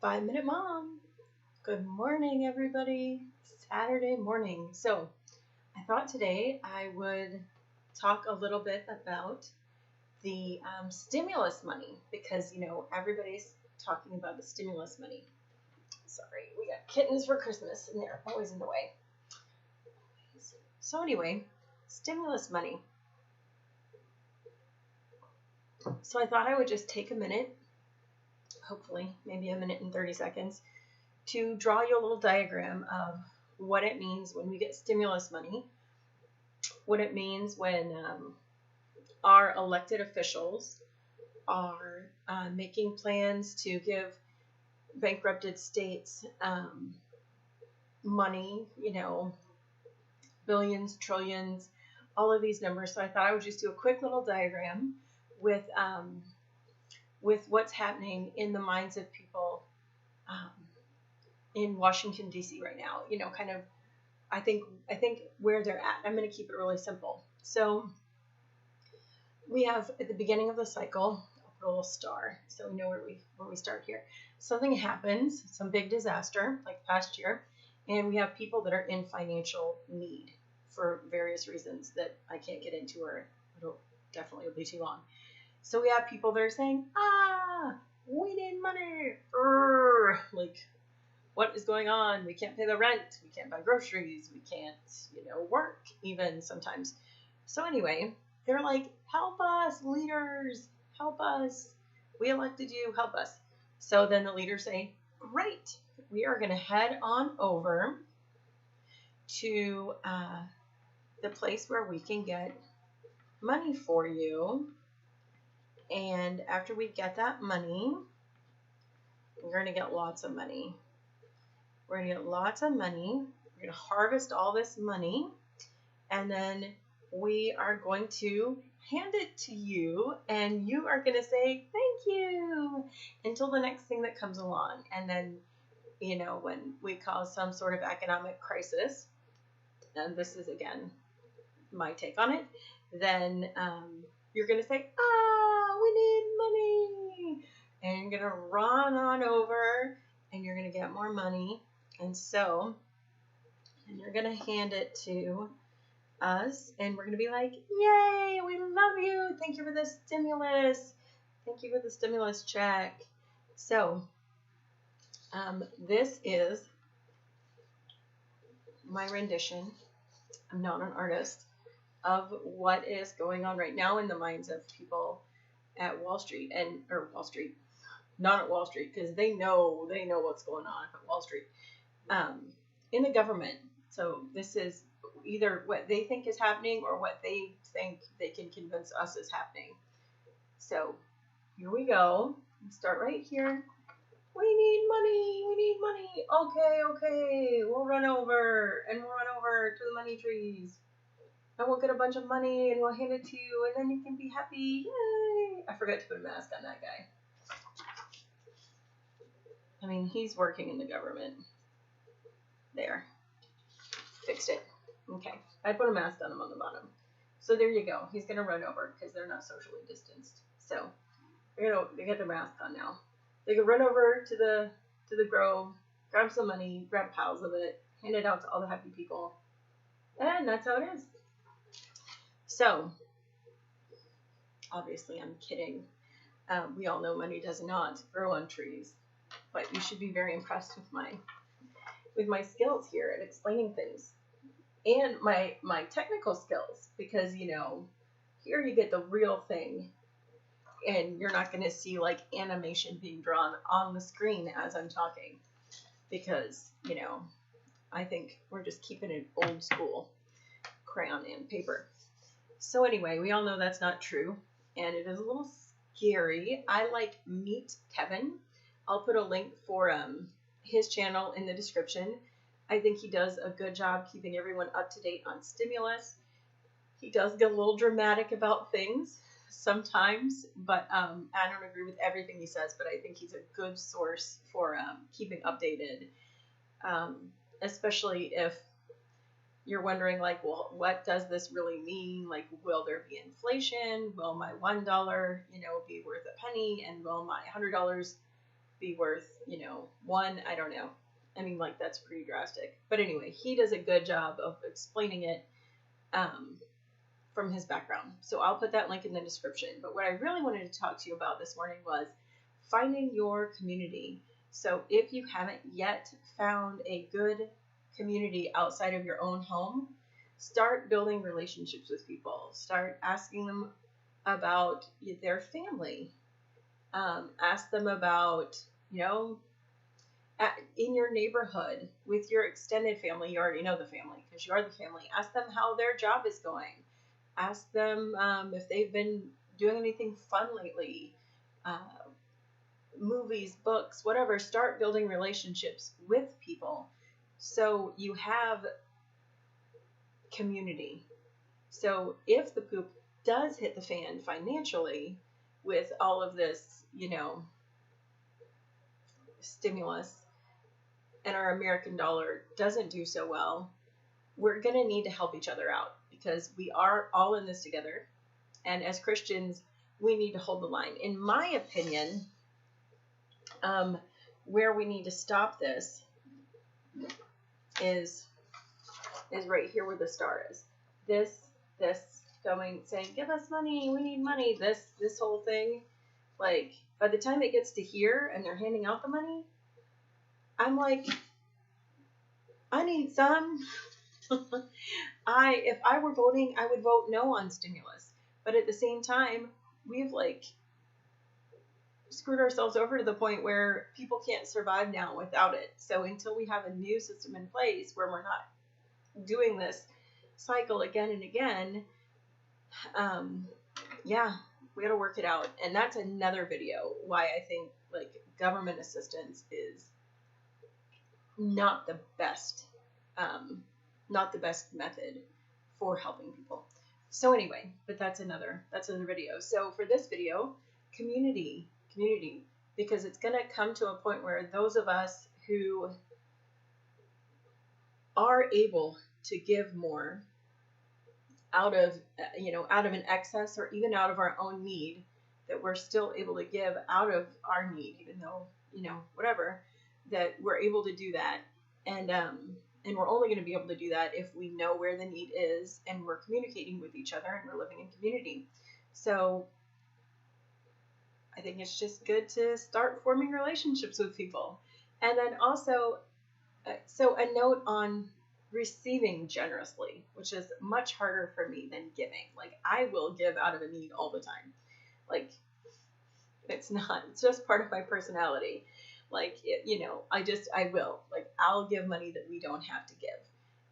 5-Minute Mom. Good morning, everybody. Saturday morning. So, I thought today I would talk a little bit about the stimulus money because, everybody's talking about the stimulus money. Sorry, we got kittens for Christmas and they're always in the way. So, anyway, stimulus money. So, I thought I would just take a minute, hopefully, maybe a minute and 30 seconds, to draw you a little diagram of what it means when we get stimulus money, what it means when our elected officials are making plans to give bankrupted states money, billions, trillions, all of these numbers. So I thought I would just do a quick little diagram with what's happening in the minds of people in Washington, D.C. right now, I think where they're at. I'm going to keep it really simple. So we have at the beginning of the cycle, I'll put a little star so we know where we start here. Something happens, some big disaster like past year, and we have people that are in financial need for various reasons that I can't get into, or it'll definitely will be too long. So we have people that are saying, we need money. Like, what is going on? We can't pay the rent. We can't buy groceries. We can't, work even sometimes. So anyway, they're like, help us, leaders, help us. We elected you, help us. So then the leaders say, great, we are going to head on over to the place where we can get money for you. And after we get that money, we're going to get lots of money. We're going to get lots of money. We're going to harvest all this money. And then we are going to hand it to you. And you are going to say, thank you, until the next thing that comes along. And then, when we cause some sort of economic crisis, and this is, again, my take on it, then you're going to say, we need money. And you're going to run on over and you're going to get more money. And you're going to hand it to us, and we're going to be like, yay, we love you. Thank you for the stimulus. Thank you for the stimulus check. So, this is my rendition. I'm not an artist of what is going on right now in the minds of people at Wall Street, not at Wall Street, because they know what's going on at Wall Street. In the government. So this is either what they think is happening or what they think they can convince us is happening. So here we go. Start right here. We need money. We need money. Okay. We'll run over to the money trees. And we'll get a bunch of money and we'll hand it to you, and then you can be happy. Yay! I forgot to put a mask on that guy. I mean, he's working in the government. There. Fixed it. Okay. I put a mask on him on the bottom. So there you go. He's going to run over because they're not socially distanced. So they get their mask on now. They can run over to the grove, grab some money, grab piles of it, hand it out to all the happy people. And that's how it is. So, obviously I'm kidding. We all know money does not grow on trees. But you should be very impressed with my skills here at explaining things, and my technical skills, because here you get the real thing, and you're not going to see like animation being drawn on the screen as I'm talking, because I think we're just keeping it old school, crayon and paper. So anyway, we all know that's not true, and it is a little scary. I like Meet Kevin. I'll put a link for his channel in the description. I think he does a good job keeping everyone up to date on stimulus. He does get a little dramatic about things sometimes, but I don't agree with everything he says, but I think he's a good source for keeping updated, especially if you're wondering, like, well, what does this really mean? Like, will there be inflation? Will my $1, be worth a penny? And will my $100 be worth, you know, one, I don't know. I mean, like, that's pretty drastic. But anyway, he does a good job of explaining it from his background. So I'll put that link in the description. But what I really wanted to talk to you about this morning was finding your community. So if you haven't yet found a good community outside of your own home, start building relationships with people. Start asking them about their family. Ask them about, you know, in your neighborhood with your extended family. You already know the family because you are the family. Ask them how their job is going. Ask them if they've been doing anything fun lately. Movies, books, whatever. Start building relationships with people so you have community. So if the poop does hit the fan financially with all of this, you know, stimulus, and our American dollar doesn't do so well, we're going to need to help each other out because we are all in this together. And as Christians, we need to hold the line. In my opinion, where we need to stop this is right here where the star is. This going, saying, give us money, we need money, this whole thing. Like, by the time it gets to here and they're handing out the money, I'm like, I need some. If I were voting, I would vote no on stimulus. But at the same time, we've like screwed ourselves over to the point where people can't survive now without it. So until we have a new system in place where we're not doing this cycle again and again, yeah, we got to work it out. And that's another video why I think like government assistance is not the best method for helping people. So anyway, but that's another video. So for this video, community, because it's going to come to a point where those of us who are able to give more out of an excess or even out of our own need, that we're still able to give out of our need, even though, you know, whatever, that we're able to do that. And we're only going to be able to do that if we know where the need is and we're communicating with each other and we're living in community. So I think it's just good to start forming relationships with people. And then also, so a note on receiving generously, which is much harder for me than giving. Like, I will give out of a need all the time. Like, it's just part of my personality. Like, you know, I will. Like, I'll give money that we don't have to give,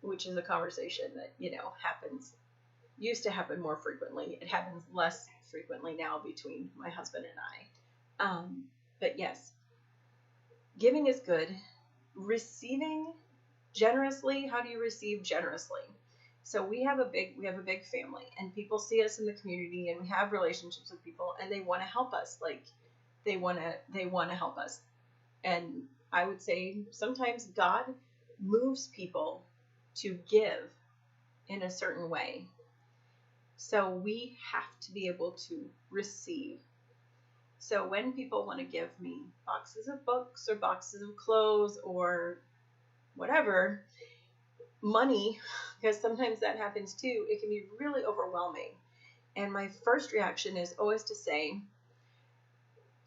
which is a conversation that, you know, used to happen more frequently. It happens less frequently now between my husband and I. But yes, giving is good. Receiving generously, how do you receive generously? So we have a big family, and people see us in the community, and we have relationships with people, and they want to help us. Like, they want to help us. And I would say sometimes God moves people to give in a certain way. So we have to be able to receive. So when people want to give me boxes of books or boxes of clothes or whatever, money, because sometimes that happens too, it can be really overwhelming. And my first reaction is always to say,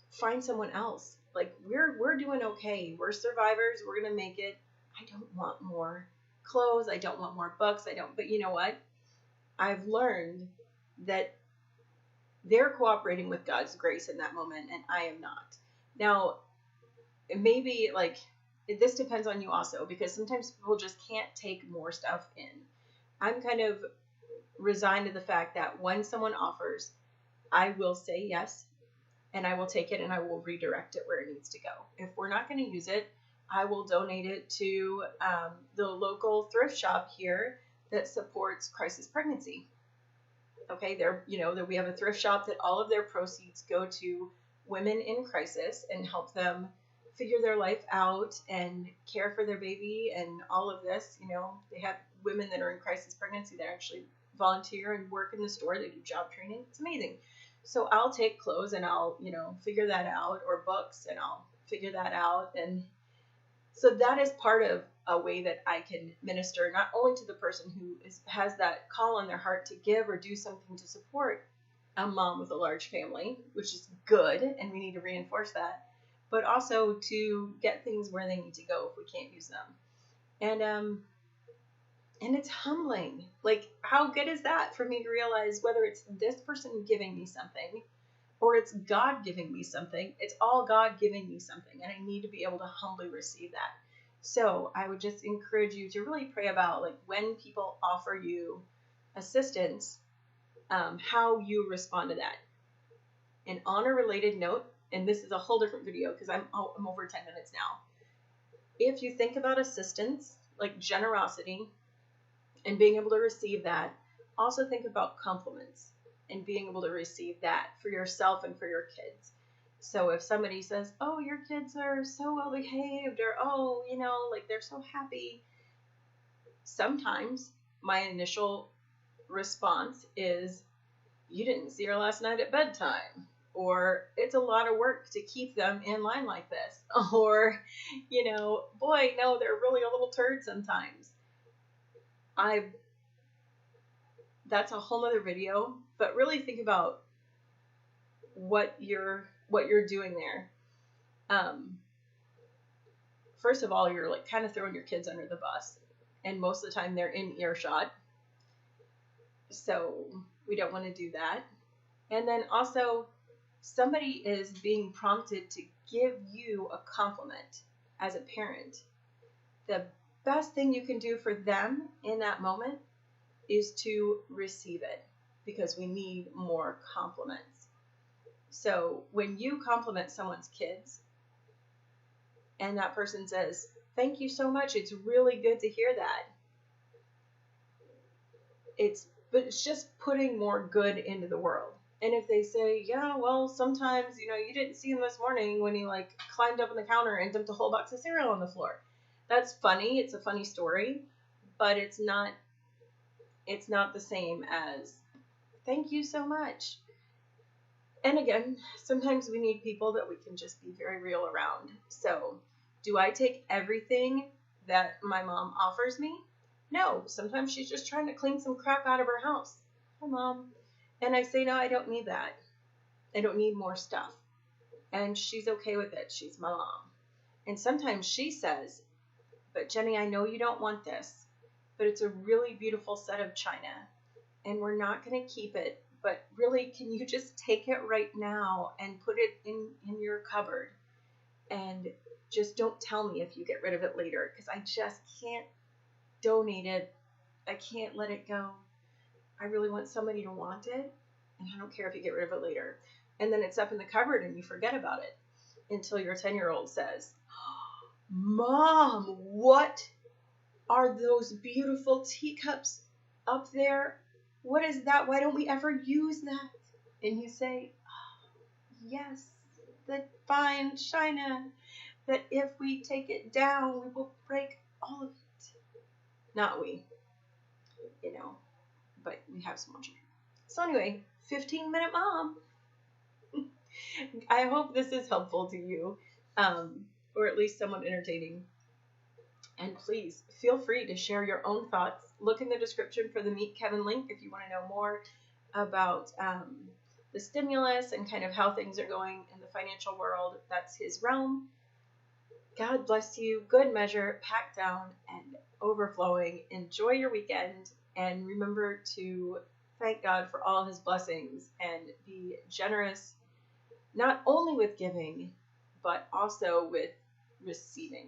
find someone else. Like, we're doing okay. We're survivors. We're going to make it. I don't want more clothes. I don't want more books. But you know what? I've learned that they're cooperating with God's grace in that moment, and I am not. Now, maybe, like, this depends on you also, because sometimes people just can't take more stuff in. I'm kind of resigned to the fact that when someone offers, I will say yes, and I will take it, and I will redirect it where it needs to go. If we're not going to use it, I will donate it to the local thrift shop here that supports crisis pregnancy. Okay, we have a thrift shop that all of their proceeds go to women in crisis and help them figure their life out and care for their baby and all of this. You know, they have women that are in crisis pregnancy that actually volunteer and work in the store. They do job training. It's amazing. So I'll take clothes and I'll, figure that out, or books, and I'll figure that out. And so that is part of a way that I can minister, not only to the person who has that call on their heart to give or do something to support a mom with a large family, which is good, and we need to reinforce that, but also to get things where they need to go if we can't use them. And it's humbling. Like, how good is that for me to realize whether it's this person giving me something or it's God giving me something, it's all God giving me something, and I need to be able to humbly receive that. So I would just encourage you to really pray about, like, when people offer you assistance, how you respond to that. And on a related note, and this is a whole different video because I'm over 10 minutes now. If you think about assistance, like generosity, and being able to receive that, also think about compliments and being able to receive that for yourself and for your kids. So if somebody says, oh, your kids are so well behaved, or, oh, you know, like they're so happy, sometimes my initial response is, you didn't see her last night at bedtime, or it's a lot of work to keep them in line like this, or, you know, boy, no, they're really a little turd sometimes. That's a whole other video, but really think about what you're doing there. First of all, you're like kind of throwing your kids under the bus, and most of the time they're in earshot, so we don't want to do that. And then also, somebody is being prompted to give you a compliment as a parent. The best thing you can do for them in that moment is to receive it, because we need more compliments. So when you compliment someone's kids and that person says, thank you so much, it's really good to hear that, but it's just putting more good into the world. And if they say, yeah, well, sometimes, you know, you didn't see him this morning when he like climbed up on the counter and dumped a whole box of cereal on the floor. That's funny. It's a funny story, but it's not the same as thank you so much. And again, sometimes we need people that we can just be very real around. So do I take everything that my mom offers me? No. Sometimes she's just trying to clean some crap out of her house. Hi, Mom. And I say, no, I don't need that. I don't need more stuff. And she's okay with it. She's my mom. And sometimes she says, but Jenny, I know you don't want this, but it's a really beautiful set of china, and we're not going to keep it. But really, can you just take it right now and put it in your cupboard? And just don't tell me if you get rid of it later, because I just can't donate it. I can't let it go. I really want somebody to want it, and I don't care if you get rid of it later. And then it's up in the cupboard and you forget about it until your 10-year-old says, Mom, what are those beautiful teacups up there? What is that? Why don't we ever use that? And you say, oh, yes, the fine china, that if we take it down, we will break all of it. Not we, you know, but we have so much. So anyway, 15-minute mom. I hope this is helpful to you, or at least somewhat entertaining. And please feel free to share your own thoughts. Look in the description for the Meet Kevin link if you want to know more about the stimulus and kind of how things are going in the financial world. That's his realm. God bless you. Good measure, packed down and overflowing. Enjoy your weekend, and remember to thank God for all his blessings and be generous, not only with giving, but also with receiving.